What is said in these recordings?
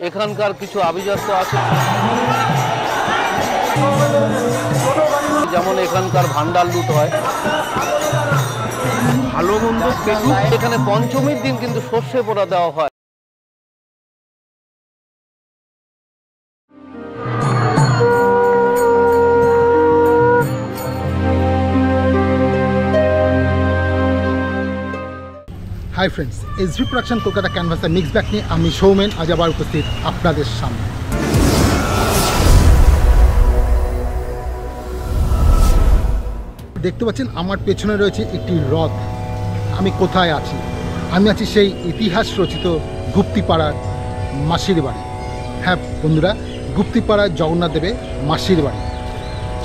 এখানকার কিছু আভিজাত্য আছে, যেমন এখানকার ভান্ডার লুট হয়, ভালো মন্দ পেটুক। এখানে পঞ্চমীর দিন কিন্তু সর্ষে পোড়া দেওয়া হয়। Hi friends, SV production Kolkata ক্যানভাসের মিক্স ব্যাক নিয়ে আমি সৌমেন আজ আবার উপস্থিত আপনাদের সামনে। দেখতে পাচ্ছেন আমার পেছনে রয়েছে একটি হ্রদ। আমি কোথায় আছি? আমি আছি সেই ইতিহাস রচিত গুপ্তিপাড়ার মাসির বাড়ি। হ্যাঁ বন্ধুরা, গুপ্তিপাড়ার জগন্নাথ দেবের মাসির বাড়ি।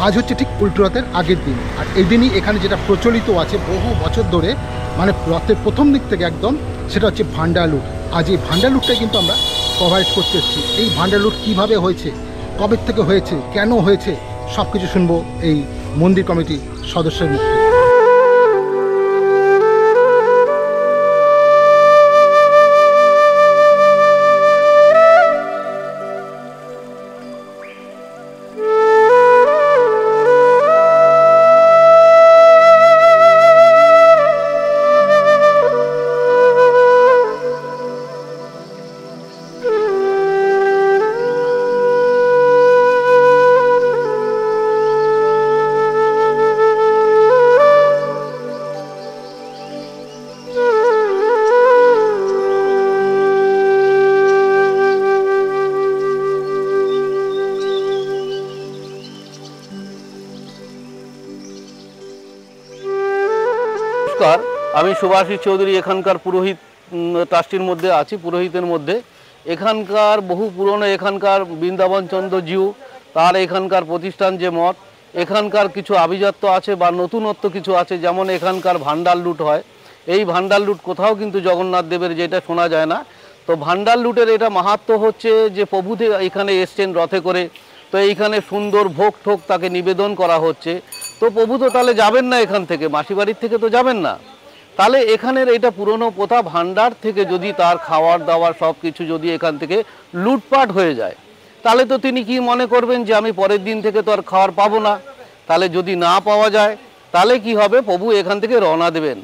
আজ হচ্ছে ঠিক উল্টো রথের আগের দিন, আর এই দিনই এখানে যেটা প্রচলিত আছে বহু বছর ধরে, মানে রথের প্রথম দিক থেকে একদম, সেটা হচ্ছে ভান্ডার লুট। আজ এই ভান্ডার লুটটাই কিন্তু আমরা কভারেজ করতে এসেছি। এই ভান্ডার লুট কীভাবে হয়েছে, কবে থেকে হয়েছে, কেন হয়েছে, সব কিছু শুনবো এই মন্দির কমিটির সদস্যের মুখে। আমি সুভাষিস চৌধুরী, এখানকার পুরোহিত ট্রাস্টির মধ্যে আছি, পুরোহিতের মধ্যে। এখানকার বহু পুরনো, এখানকার বৃন্দাবন চন্দ্র জিউ, তার এখানকার প্রতিষ্ঠান যে মঠ, এখানকার কিছু আভিজাত্য আছে বা নতুনত্ব কিছু আছে, যেমন এখানকার ভান্ডার লুট হয়। এই ভান্ডার লুট কোথাও কিন্তু জগন্নাথ দেবের যেটা শোনা যায় না। তো ভান্ডার লুটের এটা মাহাত্ম্য হচ্ছে যে প্রভুতে এখানে এসছেন রথে করে, তো এইখানে সুন্দর ভোগ ঠোক তাকে নিবেদন করা হচ্ছে। তো প্রভু তো তাহলে যাবেন না এখান থেকে, মাসিবাড়ির থেকে তো যাবেন না। তাহলে এখানের এটা পুরনো প্রথা, ভান্ডার থেকে যদি তার খাওয়ার দাওয়ার সব কিছু যদি এখান থেকে লুটপাট হয়ে যায়, তাহলে তো তিনি কি মনে করবেন যে আমি পরের দিন থেকে তো আর খাওয়ার পাবো না। তাহলে যদি না পাওয়া যায় তাহলে কি হবে, প্রভু এখান থেকে রওনা দেবেন।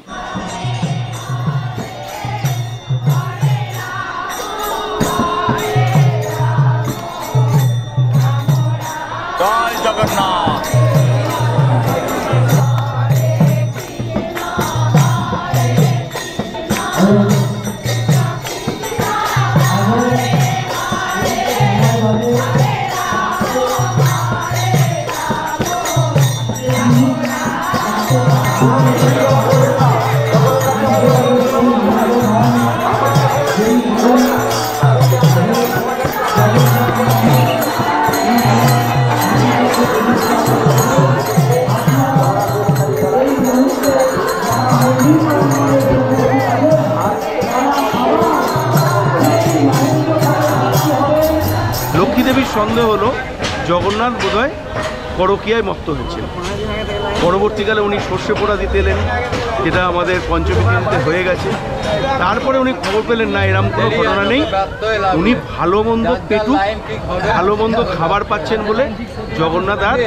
জয় জগন্নাথ। লক্ষ্মীদেবীর সন্দেহ হলো জগন্নাথ বোধহয় পরকীয়ায় মত্ত হয়েছিল। পরবর্তীকালে উনি সর্ষে পোড়া দিতে এলেন, যেটা আমাদের পঞ্চমী দিনতে হয়ে গেছে। তারপরে উনি খবর পেলেন না এরম কোনো ঘটনা নেই, উনি ভালো মন্দ পেটুক, ভালো মন্দ খাবার পাচ্ছেন বলে জগন্নাথ আর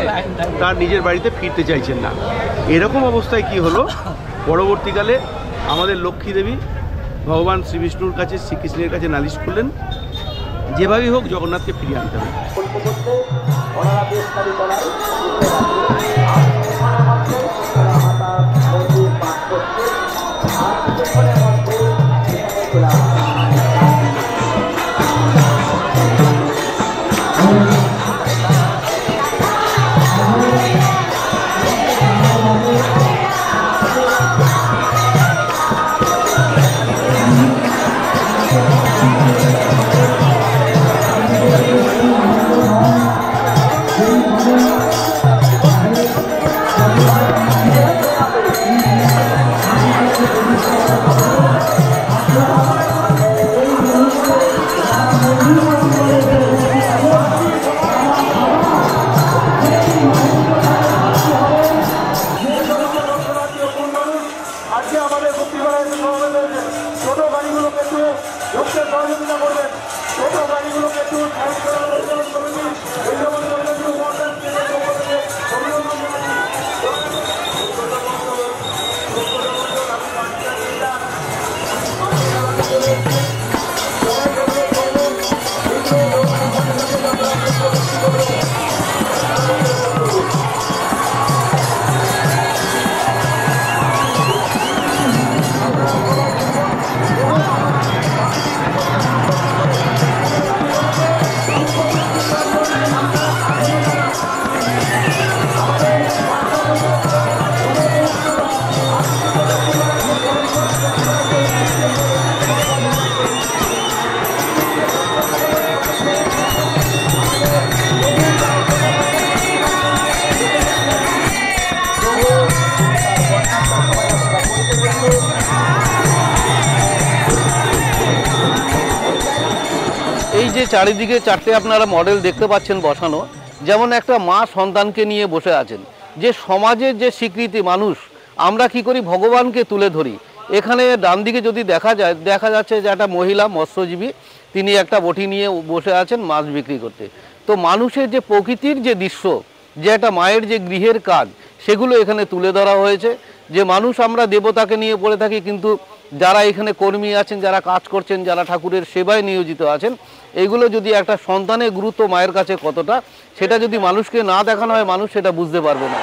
তার নিজের বাড়িতে ফিরতে চাইছেন না। এরকম অবস্থায় কি হলো, পরবর্তীকালে আমাদের লক্ষ্মী দেবী ভগবান শ্রী বিষ্ণুর কাছে, শ্রীকৃষ্ণের কাছে নালিশ করলেন, যেভাবেই হোক জগন্নাথকে ফিরিয়ে আনতে হবে। যে চারিদিকে চারটে আপনারা মডেল দেখতে পাচ্ছেন বসানো, যেমন একটা মা সন্তানকে নিয়ে বসে আছেন, যে সমাজের যে স্বীকৃতি মানুষ আমরা কি করি ভগবানকে তুলে ধরি। এখানে ডান দিকে যদি দেখা যাচ্ছে যে একটা মহিলা মৎস্যজীবী, তিনি একটা বটি নিয়ে বসে আছেন মাছ বিক্রি করতে। তো মানুষের যে প্রকৃতির যে দৃশ্য, যে একটা মায়ের যে গৃহের কাজ, সেগুলো এখানে তুলে ধরা হয়েছে। যে মানুষ আমরা দেবতাকে নিয়ে পড়ে থাকি, কিন্তু যারা এখানে কর্মী আছেন, যারা কাজ করছেন, যারা ঠাকুরের সেবায় নিয়োজিত আছেন, এইগুলো যদি একটা সন্তানের গুরুত্ব মায়ের কাছে কতটা, সেটা যদি মানুষকে না দেখানো হয়, মানুষ সেটা বুঝতে পারবে না।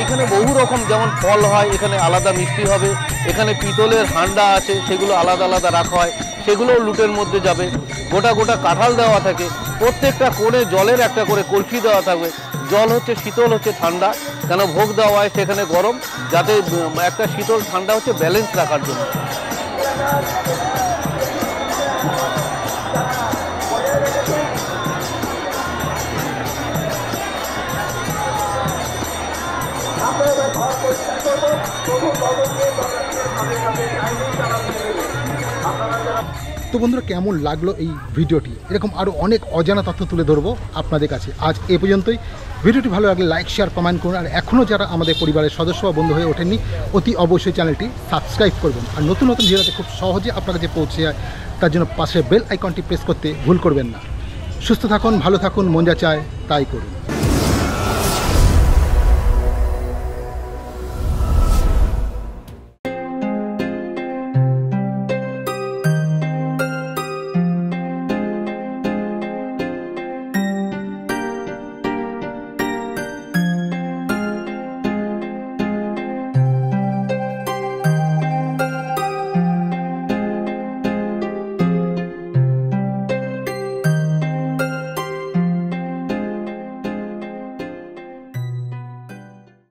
এখানে বহু রকম যেমন ফল হয়, এখানে আলাদা মিষ্টি হবে, এখানে পিতলের হান্ডা আছে, সেগুলো আলাদা আলাদা রাখা হয়, সেগুলোও লুটের মধ্যে যাবে। গোটা গোটা কাঁঠাল দেওয়া থাকে, প্রত্যেকটা কোণে জলের একটা করে কলসি দেওয়া থাকবে। জল হচ্ছে শীতল, হচ্ছে ঠান্ডা, কেন ভোগ দেওয়া হয় সেখানে গরম, যাতে একটা শীতল ঠান্ডা হচ্ছে ব্যালেন্স রাখার জন্য। তো বন্ধুরা, কেমন লাগলো এই ভিডিওটি? এরকম আরও অনেক অজানা তথ্য তুলে ধরবো আপনাদের কাছে। আজ এ পর্যন্তই। ভিডিওটি ভালো লাগলে লাইক, শেয়ার, কমেন্ট করুন। আর এখনও যারা আমাদের পরিবারের সদস্য বা বন্ধু হয়ে ওঠেননি, অতি অবশ্যই চ্যানেলটি সাবস্ক্রাইব করবেন। আর নতুন নতুন ভিডিওতে খুব সহজে আপনার কাছে পৌঁছে যায়, তার জন্য পাশে বেল আইকনটি প্রেস করতে ভুল করবেন না। সুস্থ থাকুন, ভালো থাকুন, মন যা চায় তাই করুন।